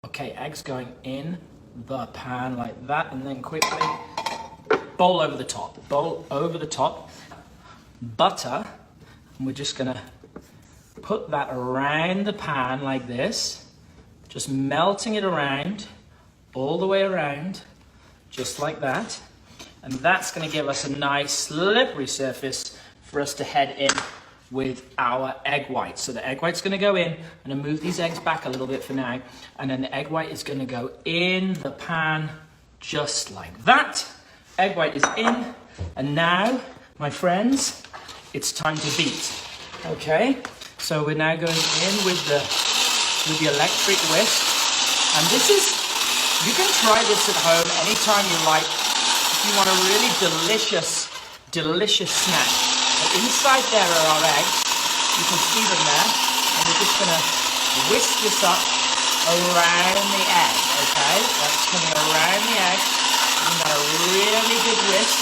Okay, eggs going in the pan like that, and then quickly bowl over the top. Bowl over the top. Butter, and we're just gonna put that around the pan like this, just melting it around, all the way around, just like that. And that's gonna give us a nice slippery surface for us to head in with our egg white. So the egg white's gonna go in. I'm gonna move these eggs back a little bit for now, and then the egg white is gonna go in the pan just like that. Egg white is in, and now, my friends, it's time to beat. Okay, so we're now going in with the electric whisk, and this is, you can try this at home anytime you like. If you want a really delicious snack. And inside there are our eggs. You can see them there. And we're just going to whisk this up around the egg, okay? That's coming around the egg. We've got a really good whisk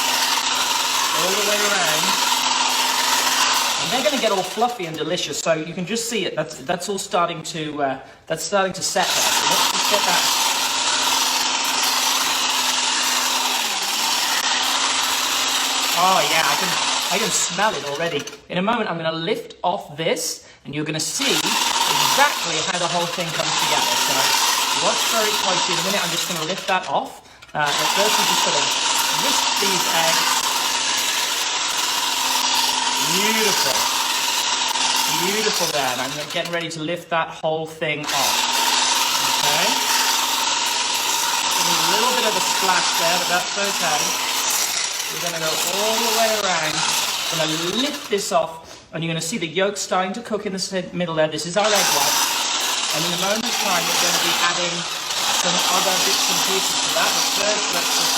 all the way around. And they're going to get all fluffy and delicious. So you can just see it. That's all starting to set there. So let's just get that. Oh yeah, I can smell it already. In a moment, I'm going to lift off this, and you're going to see exactly how the whole thing comes together. So watch very closely. In a minute, I'm just going to lift that off. But first, we're just going to whisk these eggs. Beautiful. Beautiful there. And I'm getting ready to lift that whole thing off. Okay. A little bit of a splash there, but that's okay. We're going to go all the way around. I'm going to lift this off, and you're going to see the yolk starting to cook in the middle there. This is our egg white. And in a moment's time, we're going to be adding some other bits and pieces to that. But first, let's just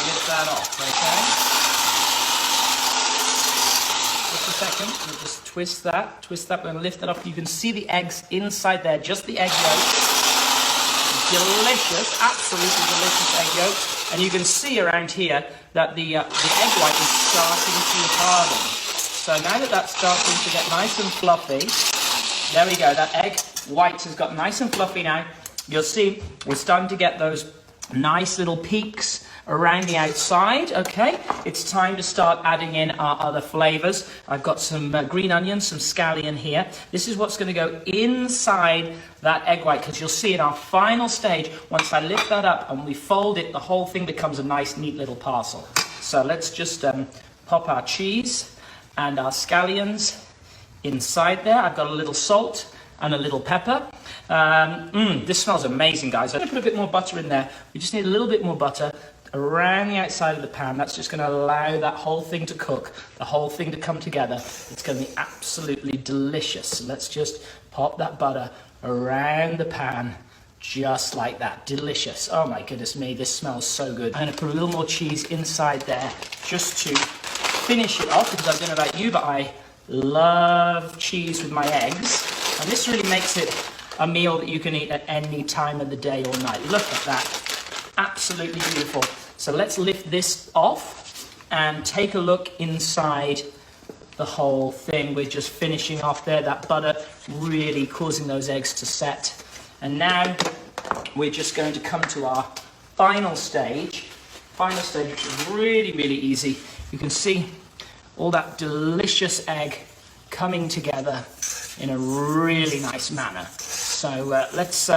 lift that off, okay? Just a second. We'll just twist that. We're going to lift that up. You can see the eggs inside there, just the egg yolk. Delicious, absolutely delicious egg yolk. And you can see around here that the egg white is starting to harden. So now that that's starting to get nice and fluffy, there we go, that egg white has got nice and fluffy now. You'll see we're starting to get those nice little peaks around the outside. Okay, it's time to start adding in our other flavors. I've got some green onion, some scallion here. This is what's going to go inside that egg white, because you'll see in our final stage, once I lift that up and we fold it, the whole thing becomes a nice, neat little parcel. So let's just pop our cheese and our scallions inside there. I've got a little salt and a little pepper. This smells amazing, guys. I'm going to put a bit more butter in there. We just need a little bit more butter around the outside of the pan. That's just going to allow that whole thing to cook, the whole thing to come together. It's going to be absolutely delicious. So let's just pop that butter around the pan, just like that. Delicious. Oh my goodness me, this smells so good. I'm going to put a little more cheese inside there just to finish it off, because I don't know about you, but I love cheese with my eggs. And this really makes it a meal that you can eat at any time of the day or night. Look at that. Absolutely beautiful. So let's lift this off and take a look inside the whole thing. We're just finishing off there, that butter really causing those eggs to set. And now we're just going to come to our final stage. Final stage, which is really, really easy. You can see all that delicious egg coming together in a really nice manner. So let's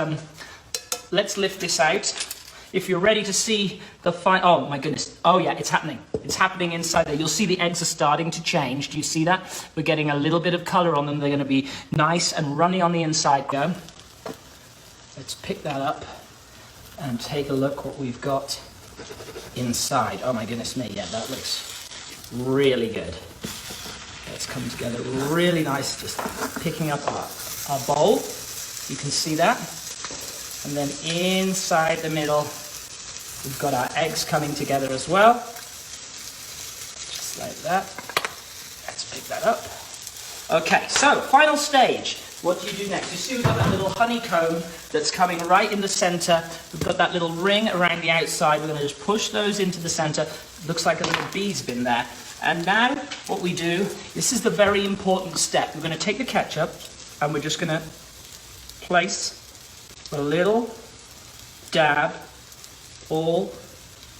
lift this out. If you're ready to see the final, oh my goodness, oh yeah, it's happening. It's happening inside there. You'll see the eggs are starting to change. Do you see that? We're getting a little bit of color on them. They're going to be nice and runny on the inside. Go. Let's pick that up and take a look what we've got inside. Oh my goodness me, yeah, that looks really good. It's coming together really nice. Just picking up our bowl. You can see that. And then inside the middle, we've got our eggs coming together as well. Just like that. Let's pick that up. Okay, so final stage. What do you do next? You see we've got that little honeycomb that's coming right in the center. We've got that little ring around the outside. We're going to just push those into the center. Looks like a little bee's been there. And now what we do, this is the very important step. We're going to take the ketchup and we're just going to place a little dab all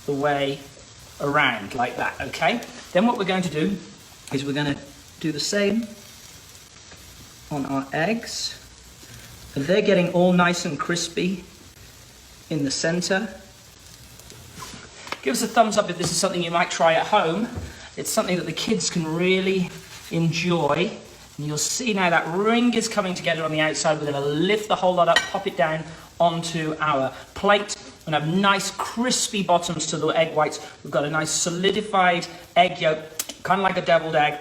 the way around like that, okay? Then what we're going to do is we're going to do the same on our eggs. And they're getting all nice and crispy in the center. Give us a thumbs up if this is something you might try at home. It's something that the kids can really enjoy. And you'll see now that ring is coming together on the outside. We're going to lift the whole lot up, pop it down onto our plate. We're going to have nice crispy bottoms to the egg whites. We've got a nice solidified egg yolk, kind of like a deviled egg.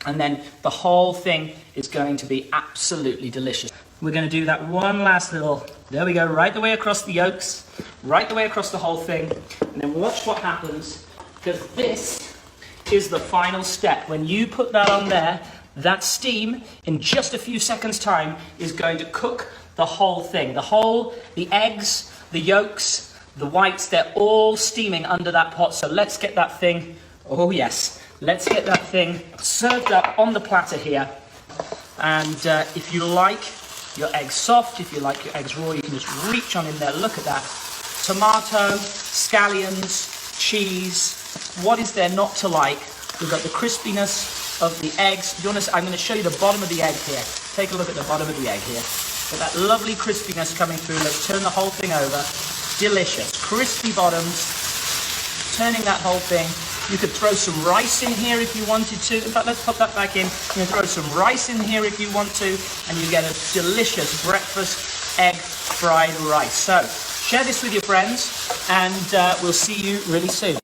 And then the whole thing is going to be absolutely delicious. We're going to do that one last little, there we go, right the way across the yolks, right the way across the whole thing. And then watch what happens, because this is the final step. When you put that on there, that steam, in just a few seconds' time, is going to cook the whole thing. The eggs, the yolks, the whites, they're all steaming under that pot. So let's get that thing, oh yes, let's get that thing served up on the platter here. And if you like your eggs soft, if you like your eggs raw, you can just reach on in there. Look at that. Tomato, scallions, cheese. What is there not to like? We've got the crispiness of the eggs. I'm going to show you the bottom of the egg here. Take a look at the bottom of the egg here. Got that lovely crispiness coming through. Let's turn the whole thing over. Delicious. Crispy bottoms. Turning that whole thing. You could throw some rice in here if you wanted to. In fact, let's pop that back in. You can throw some rice in here if you want to, and you get a delicious breakfast egg fried rice. So, share this with your friends, and we'll see you really soon.